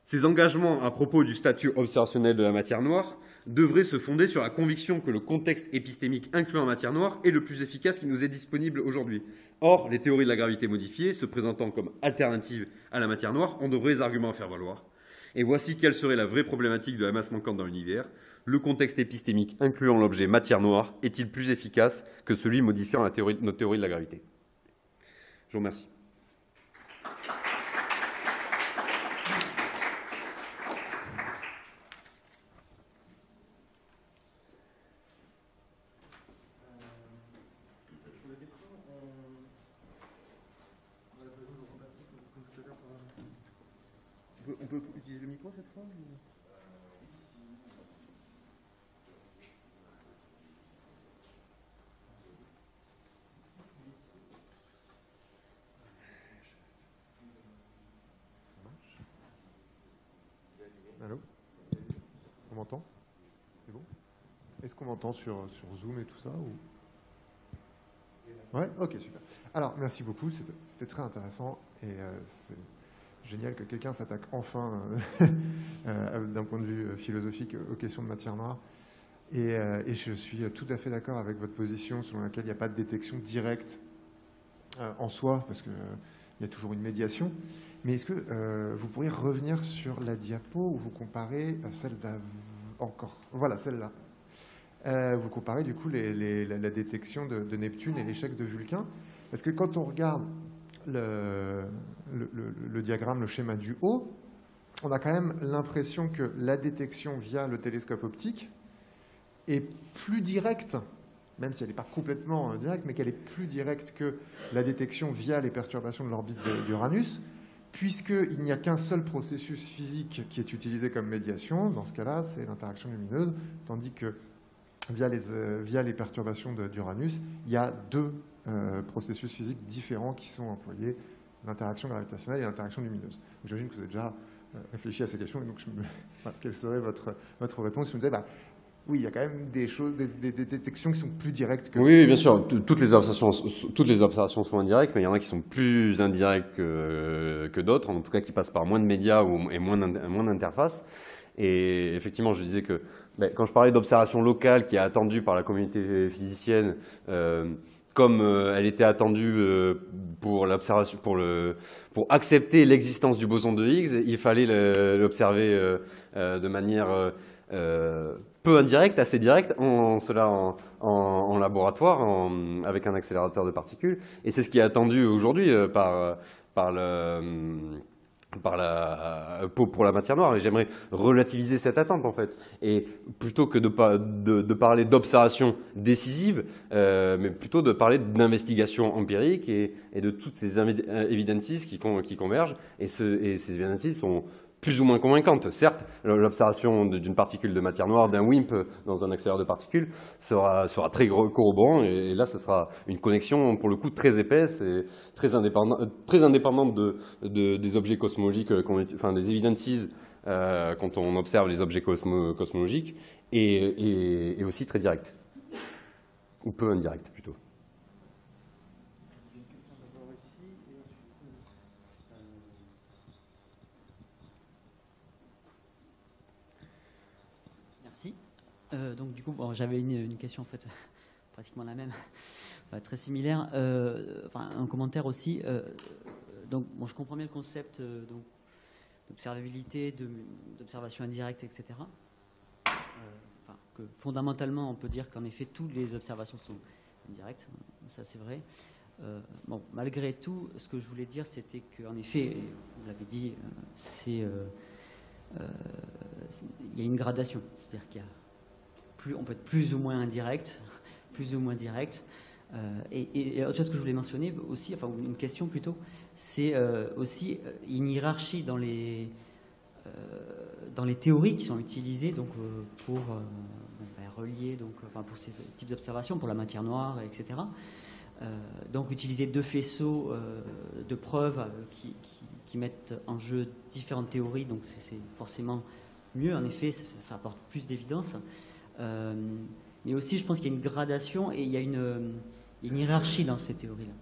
Ces engagements à propos du statut observationnel de la matière noire devraient se fonder sur la conviction que le contexte épistémique incluant la matière noire est le plus efficace qui nous est disponible aujourd'hui. Or, les théories de la gravité modifiée, se présentant comme alternatives à la matière noire, ont de vrais arguments à faire valoir. Et voici quelle serait la vraie problématique de la masse manquante dans l'univers. Le contexte épistémique incluant l'objet matière noire est-il plus efficace que celui modifiant notre théorie de la gravité? Je vous remercie. On peut utiliser le micro cette fois ou... Allô? On m'entend? C'est bon? Est-ce qu'on m'entend sur Zoom et tout ça ou... Ouais, ok, super. Alors, merci beaucoup, c'était très intéressant et c'est génial que quelqu'un s'attaque enfin d'un point de vue philosophique aux questions de matière noire. Et je suis tout à fait d'accord avec votre position selon laquelle il n'y a pas de détection directe en soi, parce qu'il y a toujours une médiation. Mais est-ce que vous pourriez revenir sur la diapo où vous comparez celle d'avant encore? Voilà, celle-là. Vous comparez du coup la détection de Neptune et l'échec de Vulcain. Parce que quand on regarde le diagramme, le schéma du haut, on a quand même l'impression que la détection via le télescope optique est plus directe, même si elle n'est pas complètement directe, mais qu'elle est plus directe que la détection via les perturbations de l'orbite d'Uranus, puisqu'il n'y a qu'un seul processus physique qui est utilisé comme médiation. Dans ce cas-là, c'est l'interaction lumineuse, tandis que via les perturbations d'Uranus, il y a deux processus physiques différents qui sont employés, l'interaction gravitationnelle et l'interaction lumineuse. J'imagine que vous avez déjà réfléchi à ces questions, et donc quelle serait votre réponse? Vous me dites, oui, il y a quand même des choses, des détections qui sont plus directes que... Oui, bien sûr. Toutes les observations sont indirectes, mais il y en a qui sont plus indirectes que d'autres, en tout cas qui passent par moins de médias et moins d'interfaces. Et effectivement, je disais que quand je parlais d'observation locale qui est attendue par la communauté physicienne, comme elle était attendue pour accepter l'existence du boson de Higgs, il fallait l'observer de manière peu indirecte, assez directe, en laboratoire, avec un accélérateur de particules. Et c'est ce qui est attendu aujourd'hui pour la matière noire. Et j'aimerais relativiser cette attente, en fait. Et plutôt que de parler d'observation décisive, mais plutôt de parler d'investigation empirique et de toutes ces evidences qui convergent. Et ces evidences sont plus ou moins convaincante. Certes, l'observation d'une particule de matière noire, d'un WIMP dans un accélérateur de particules sera très corroborant, et là, ce sera une connexion, pour le coup, très épaisse et très indépendante des objets cosmologiques, enfin des evidences quand on observe les objets cosmologiques, et aussi très directe, ou peu indirecte plutôt. Donc du coup, j'avais une question en fait pratiquement la même, très similaire. Un commentaire aussi. Donc je comprends bien le concept d'observabilité, d'observation indirecte, etc. Que fondamentalement, on peut dire qu'en effet, toutes les observations sont indirectes. Ça, c'est vrai. Malgré tout, ce que je voulais dire, c'était qu'en effet, vous l'avez dit, il y a une gradation, c'est-à-dire qu'il y a on peut être plus ou moins indirect, plus ou moins direct. Et autre chose que je voulais mentionner aussi, enfin une question plutôt, c'est aussi une hiérarchie dans les théories qui sont utilisées donc, pour reliés, donc, enfin, pour ces types d'observations, pour la matière noire, etc. Donc utiliser 2 faisceaux de preuves qui mettent en jeu différentes théories, donc c'est forcément mieux, en effet, ça apporte plus d'évidence. Mais aussi, je pense qu'il y a une gradation et il y a une hiérarchie dans ces théories-là.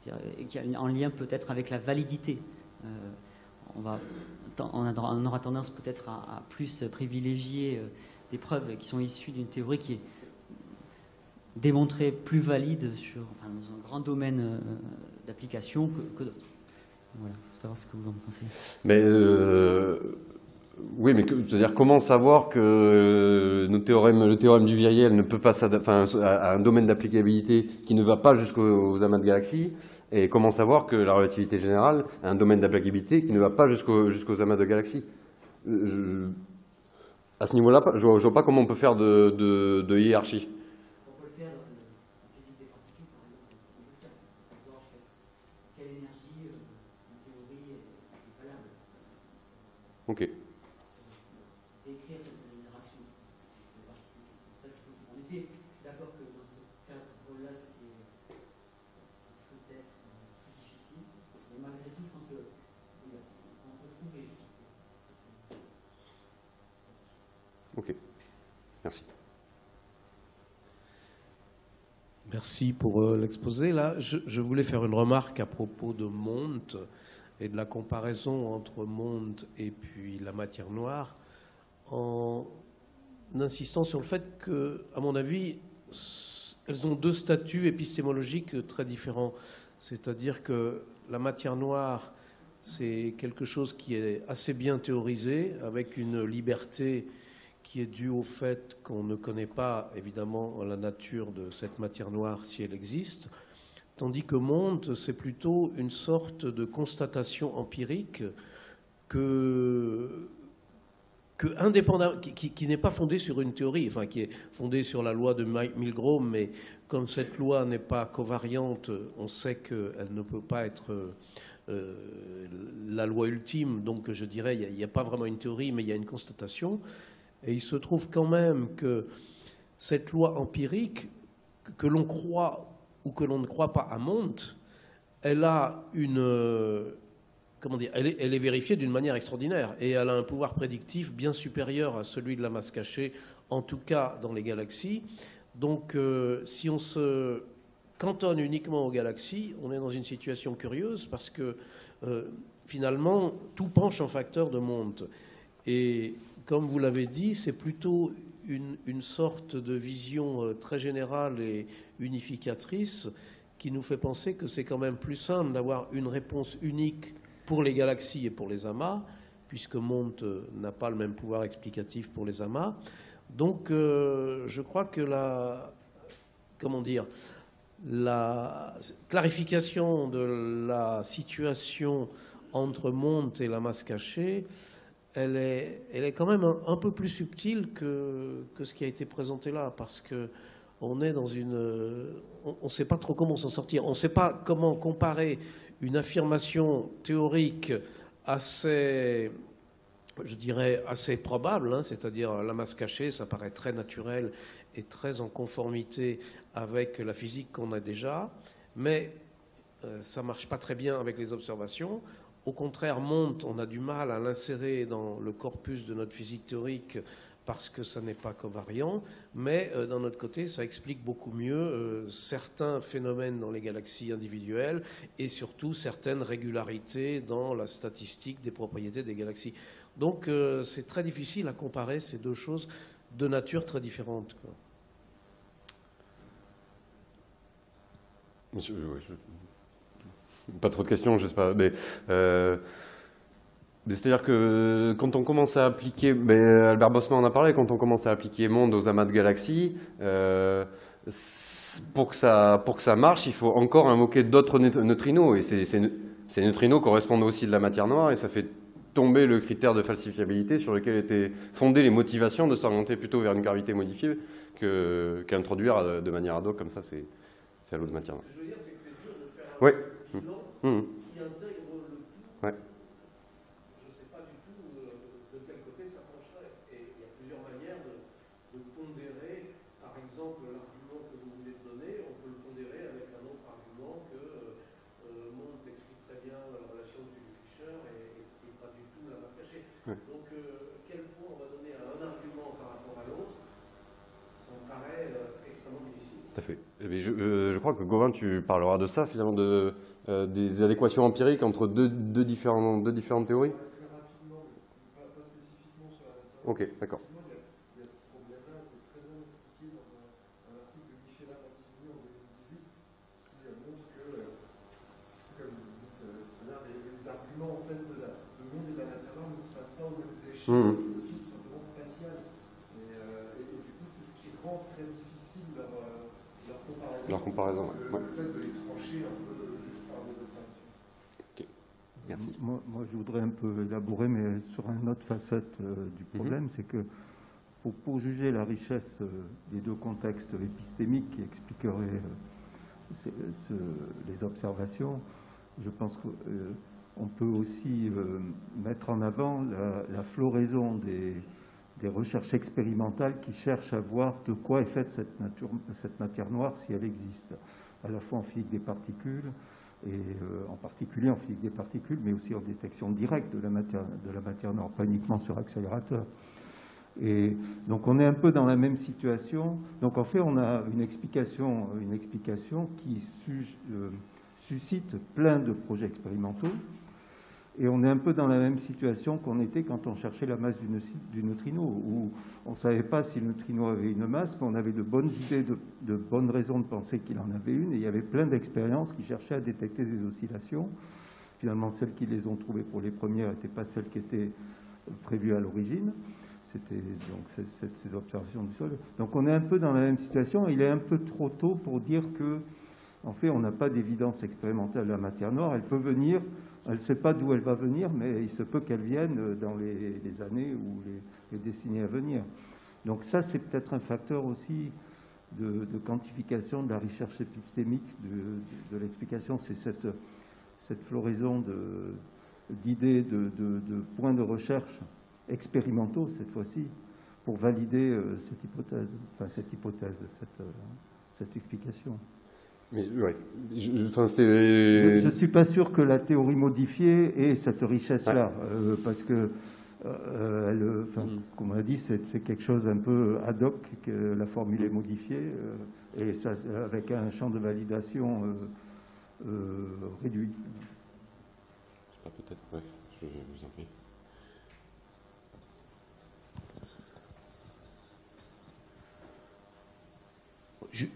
C'est-à-dire, qui a un lien peut-être avec la validité. On aura tendance peut-être à plus privilégier des preuves qui sont issues d'une théorie qui est démontrée plus valide dans un grand domaine d'application que d'autres. Voilà, il faut savoir ce que vous en pensez. Mais oui, mais c'est-à-dire comment savoir que le théorème du Viriel ne peut pas à un domaine d'applicabilité qui ne va pas jusqu'aux amas de galaxies, et comment savoir que la relativité générale a un domaine d'applicabilité qui ne va pas jusqu'aux amas de galaxies. À ce niveau-là, je ne vois pas comment on peut faire de hiérarchie. On peut le faire en physique des particules, par exemple. On peut le faire. Savoir quelle énergie, en théorie, est valable. Ok. Décrire cette interaction des particules. Ça, c'est possible. En effet, je suis d'accord que dans ce cadre-là, c'est peut-être plus difficile. Mais malgré tout, je pense qu'on peut trouver juste. Ok. Merci. Merci pour l'exposé. Là, je voulais faire une remarque à propos de Monte et de la comparaison entre Monte et puis la matière noire, en insistant sur le fait que, à mon avis, elles ont 2 statuts épistémologiques très différents. C'est-à-dire que la matière noire, c'est quelque chose qui est assez bien théorisé, avec une liberté qui est due au fait qu'on ne connaît pas, évidemment, la nature de cette matière noire, si elle existe, tandis que Monte, c'est plutôt une sorte de constatation empirique qui n'est pas fondée sur une théorie, enfin qui est fondée sur la loi de Milgrom, mais comme cette loi n'est pas covariante, on sait qu'elle ne peut pas être la loi ultime, donc je dirais il n'y a pas vraiment une théorie, mais il y a une constatation. Et il se trouve quand même que cette loi empirique, que l'on croit ou que l'on ne croit pas à Monte, elle a elle est vérifiée d'une manière extraordinaire et elle a un pouvoir prédictif bien supérieur à celui de la masse cachée, en tout cas dans les galaxies. Donc si on se cantonne uniquement aux galaxies, on est dans une situation curieuse parce que finalement tout penche en facteur de Monte. Et comme vous l'avez dit, c'est plutôt une sorte de vision très générale et unificatrice qui nous fait penser que c'est quand même plus simple d'avoir une réponse unique pour les galaxies et pour les amas, puisque Monte n'a pas le même pouvoir explicatif pour les amas. Donc je crois que la clarification de la situation entre Monte et la masse cachée, elle est quand même un peu plus subtile que ce qui a été présenté là, parce qu'on est dans on ne sait pas trop comment s'en sortir. On ne sait pas comment comparer une affirmation théorique assez probable, c'est-à-dire la masse cachée, ça paraît très naturel et très en conformité avec la physique qu'on a déjà, mais ça ne marche pas très bien avec les observations. Au contraire, Monte, on a du mal à l'insérer dans le corpus de notre physique théorique parce que ça n'est pas covariant, mais d'un autre côté, ça explique beaucoup mieux certains phénomènes dans les galaxies individuelles et surtout certaines régularités dans la statistique des propriétés des galaxies. Donc c'est très difficile à comparer ces 2 choses de nature très différente, quoi. Monsieur, pas trop de questions, je sais pas. Mais c'est-à-dire que quand on commence à appliquer, Albert Bosman en a parlé, quand on commence à appliquer Monde aux amas de galaxies, pour que ça marche, il faut encore invoquer d'autres neutrinos. Et ces neutrinos correspondent aussi de la matière noire, et ça fait tomber le critère de falsifiabilité sur lequel étaient fondées les motivations de s'orienter plutôt vers une gravité modifiée qu'introduire de manière ad hoc comme ça, c'est à l'eau de matière noire. Ce que je veux dire, c'est que c'est dur de faire Ouais. un bilan qui intègre le tout. Ouais. Je ne sais pas du tout de quel côté ça pencherait. Et il y a plusieurs manières de pondérer fait. Je crois que Gauvin, tu parleras de ça, finalement, des adéquations empiriques entre deux différentes théories. Très rapidement, pas spécifiquement sur la matière. Ok, d'accord. Il y a ce problème-là qui est très bien expliqué dans un article de Michela Massini en 2018 qui montre que, comme vous dites tout à l'heure, les arguments en fait, de monde et de la matière noire ne se passent pas aux mêmes échelles, aussi tout simplement spatiales. Et du coup, c'est ce qui rend très difficile leur comparaison. Leur comparaison, Le fait de les trancher un peu juste par des observations. Ok, merci. Moi, je voudrais un peu élaborer, mais sur une autre facette du problème, c'est que pour juger la richesse des deux contextes épistémiques qui expliqueraient les observations, je pense qu'on peut aussi mettre en avant la floraison des recherches expérimentales qui cherchent à voir de quoi est faite cette matière noire, si elle existe, à la fois en physique des particules, et en particulier en physique des particules, mais aussi en détection directe de la matière noire, pas uniquement sur accélérateur. Et donc on est un peu dans la même situation. Donc en fait, on a une explication qui suscite plein de projets expérimentaux. Et on est un peu dans la même situation qu'on était quand on cherchait la masse du neutrino, où on ne savait pas si le neutrino avait une masse, mais on avait de bonnes idées, de bonnes raisons de penser qu'il en avait une, et il y avait plein d'expériences qui cherchaient à détecter des oscillations. Finalement, celles qui les ont trouvées pour les premières n'étaient pas celles qui étaient prévues à l'origine. C'était donc ces observations du sol. Donc on est un peu dans la même situation. Il est un peu trop tôt pour dire que, en fait, on n'a pas d'évidence expérimentale de la matière noire. Elle peut venir. Elle ne sait pas d'où elle va venir, mais il se peut qu'elle vienne dans les années ou les décennies à venir. Donc ça, c'est peut-être un facteur aussi de quantification de la recherche épistémique de l'explication. C'est cette floraison d'idées, de points de recherche expérimentaux, cette fois-ci, pour valider cette explication. Mais, ouais. Je ne suis pas sûr que la théorie modifiée ait cette richesse-là, parce que, comme on a dit, c'est quelque chose un peu ad hoc, que la formule est modifiée, et ça, avec un champ de validation réduit. Peut-être, ouais, je vous en prie.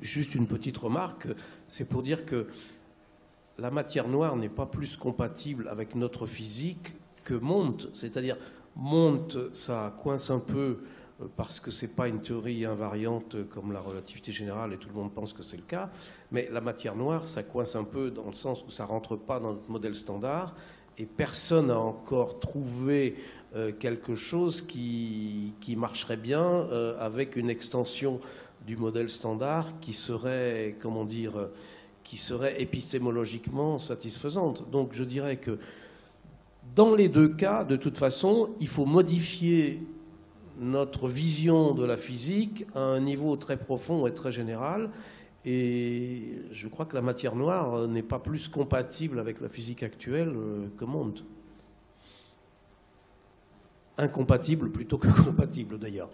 Juste une petite remarque, c'est pour dire que la matière noire n'est pas plus compatible avec notre physique que monde. C'est-à-dire, monde, ça coince un peu parce que ce n'est pas une théorie invariante comme la relativité générale et tout le monde pense que c'est le cas. Mais la matière noire, ça coince un peu dans le sens où ça ne rentre pas dans notre modèle standard et personne n'a encore trouvé quelque chose qui marcherait bien avec une extension du modèle standard qui serait, comment dire, qui serait épistémologiquement satisfaisante. Donc je dirais que dans les deux cas, de toute façon, il faut modifier notre vision de la physique à un niveau très profond et très général. Et je crois que la matière noire n'est pas plus compatible avec la physique actuelle que monde. Incompatible plutôt que compatible d'ailleurs.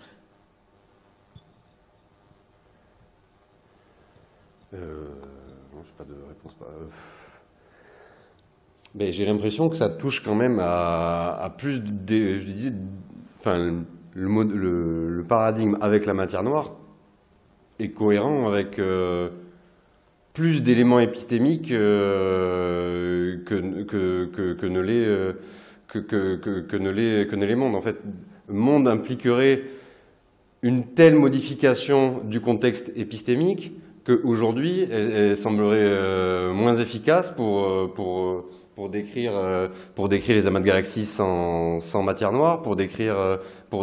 Non, je n'ai pas de réponse. Mais j'ai l'impression que ça touche quand même à plus de, je disais, enfin, le paradigme avec la matière noire est cohérent avec plus d'éléments épistémiques que ne les mondes. En fait, monde impliquerait une telle modification du contexte épistémique qu'aujourd'hui, elle semblerait moins efficace pour décrire les amas de galaxies sans matière noire, pour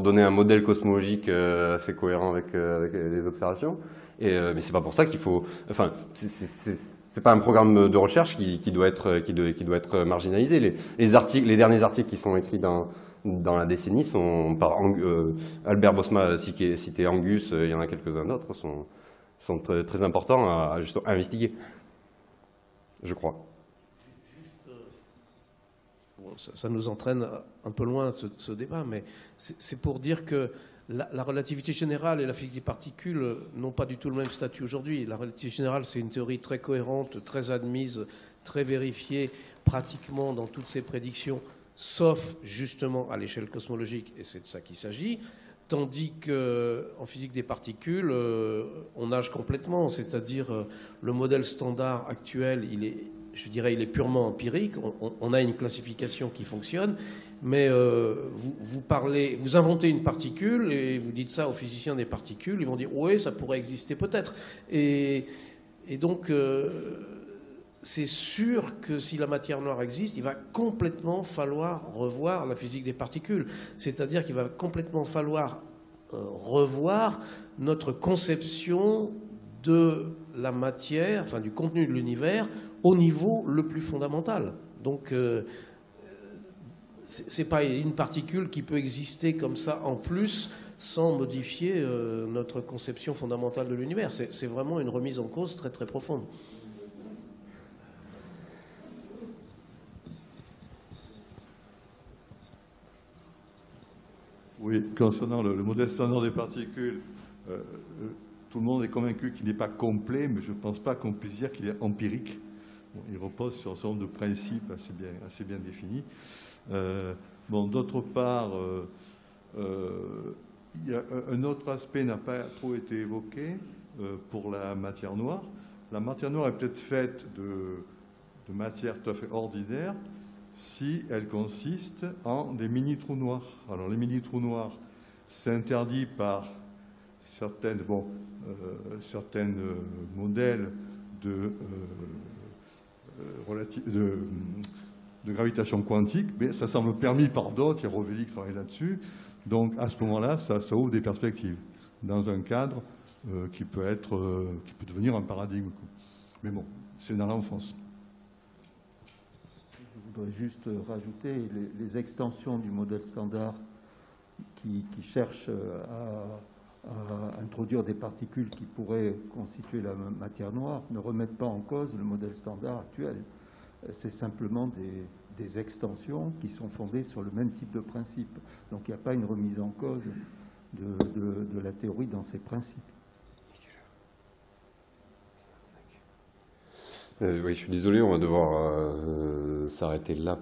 donner un modèle cosmologique assez cohérent avec les observations. Mais c'est pas pour ça qu'il faut. Enfin, c'est pas un programme de recherche qui doit être marginalisé. Les derniers articles qui sont écrits dans la décennie sont par Albert Bosma a cité Angus, il y en a quelques-uns d'autres, sont très, très importants à investiguer, je crois. Ça nous entraîne un peu loin ce débat, mais c'est pour dire que La relativité générale et la physique des particules n'ont pas du tout le même statut aujourd'hui. La relativité générale, c'est une théorie très cohérente, très admise, très vérifiée, pratiquement dans toutes ses prédictions, sauf justement à l'échelle cosmologique, et c'est de ça qu'il s'agit. Tandis qu'en physique des particules, on nage complètement, c'est-à-dire le modèle standard actuel, il est purement empirique. On a une classification qui fonctionne, mais vous inventez une particule et vous dites ça aux physiciens des particules, ils vont dire oui, ça pourrait exister peut-être. Et donc c'est sûr que si la matière noire existe, il va complètement falloir revoir la physique des particules. C'est-à-dire qu'il va complètement falloir revoir notre conception de la matière, enfin du contenu de l'univers, au niveau le plus fondamental. Donc c'est pas une particule qui peut exister comme ça en plus sans modifier notre conception fondamentale de l'univers. C'est vraiment une remise en cause très très profonde. Oui, concernant le modèle standard des particules, tout le monde est convaincu qu'il n'est pas complet, mais je ne pense pas qu'on puisse dire qu'il est empirique. Bon, il repose sur un certain nombre de principes assez bien définis. D'autre part, il y a un autre aspect n'a pas trop été évoqué pour la matière noire. La matière noire est peut-être faite de matière tout à fait ordinaire si elle consiste en des mini-trous noirs. Alors les mini-trous noirs, c'est interdit par certains modèles de gravitation quantique, mais ça semble permis par d'autres. Il y a Rovelli qui travaille là-dessus. Donc à ce moment-là, ça ouvre des perspectives dans un cadre qui peut devenir un paradigme. Mais bon, c'est dans l'enfance. Je voudrais juste rajouter les extensions du modèle standard qui cherchent à introduire des particules qui pourraient constituer la matière noire ne remettent pas en cause le modèle standard actuel. C'est simplement des extensions qui sont fondées sur le même type de principe. Donc il n'y a pas une remise en cause de la théorie dans ses principes. Oui, je suis désolé, on va devoir s'arrêter là.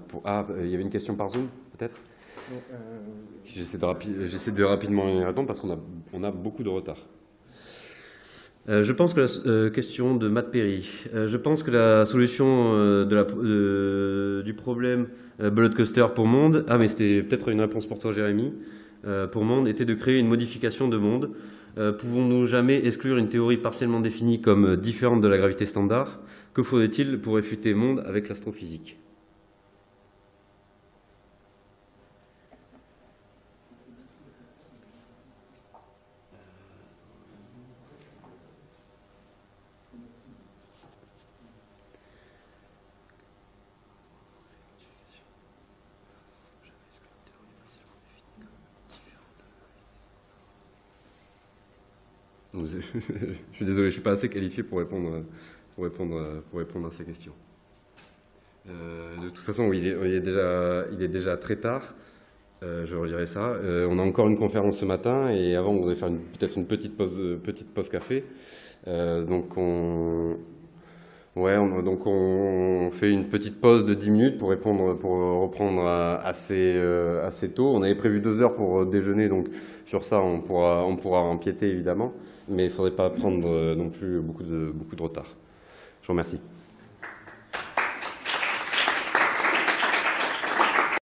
Il y avait une question par Zoom, peut-être ? J'essaie de rapidement y répondre parce qu'on a beaucoup de retard. Je pense que la question de Matt Perry. Je pense que la solution du problème Bloodcoaster pour monde. Ah, mais c'était peut-être une réponse pour toi, Jérémy. Pour monde était de créer une modification de monde. Pouvons-nous jamais exclure une théorie partiellement définie comme différente de la gravité standard ? Que faudrait-il pour réfuter monde avec l'astrophysique ? Je suis désolé, je ne suis pas assez qualifié pour répondre à ces questions. De toute façon, oui, il est déjà très tard. Je redirai ça. On a encore une conférence ce matin et avant, on va faire peut-être une petite pause café. Donc on fait une petite pause de 10 minutes pour reprendre assez tôt. On avait prévu 2 heures pour déjeuner, donc sur ça, on pourra empiéter évidemment, mais il ne faudrait pas prendre non plus beaucoup de retard. Je vous remercie.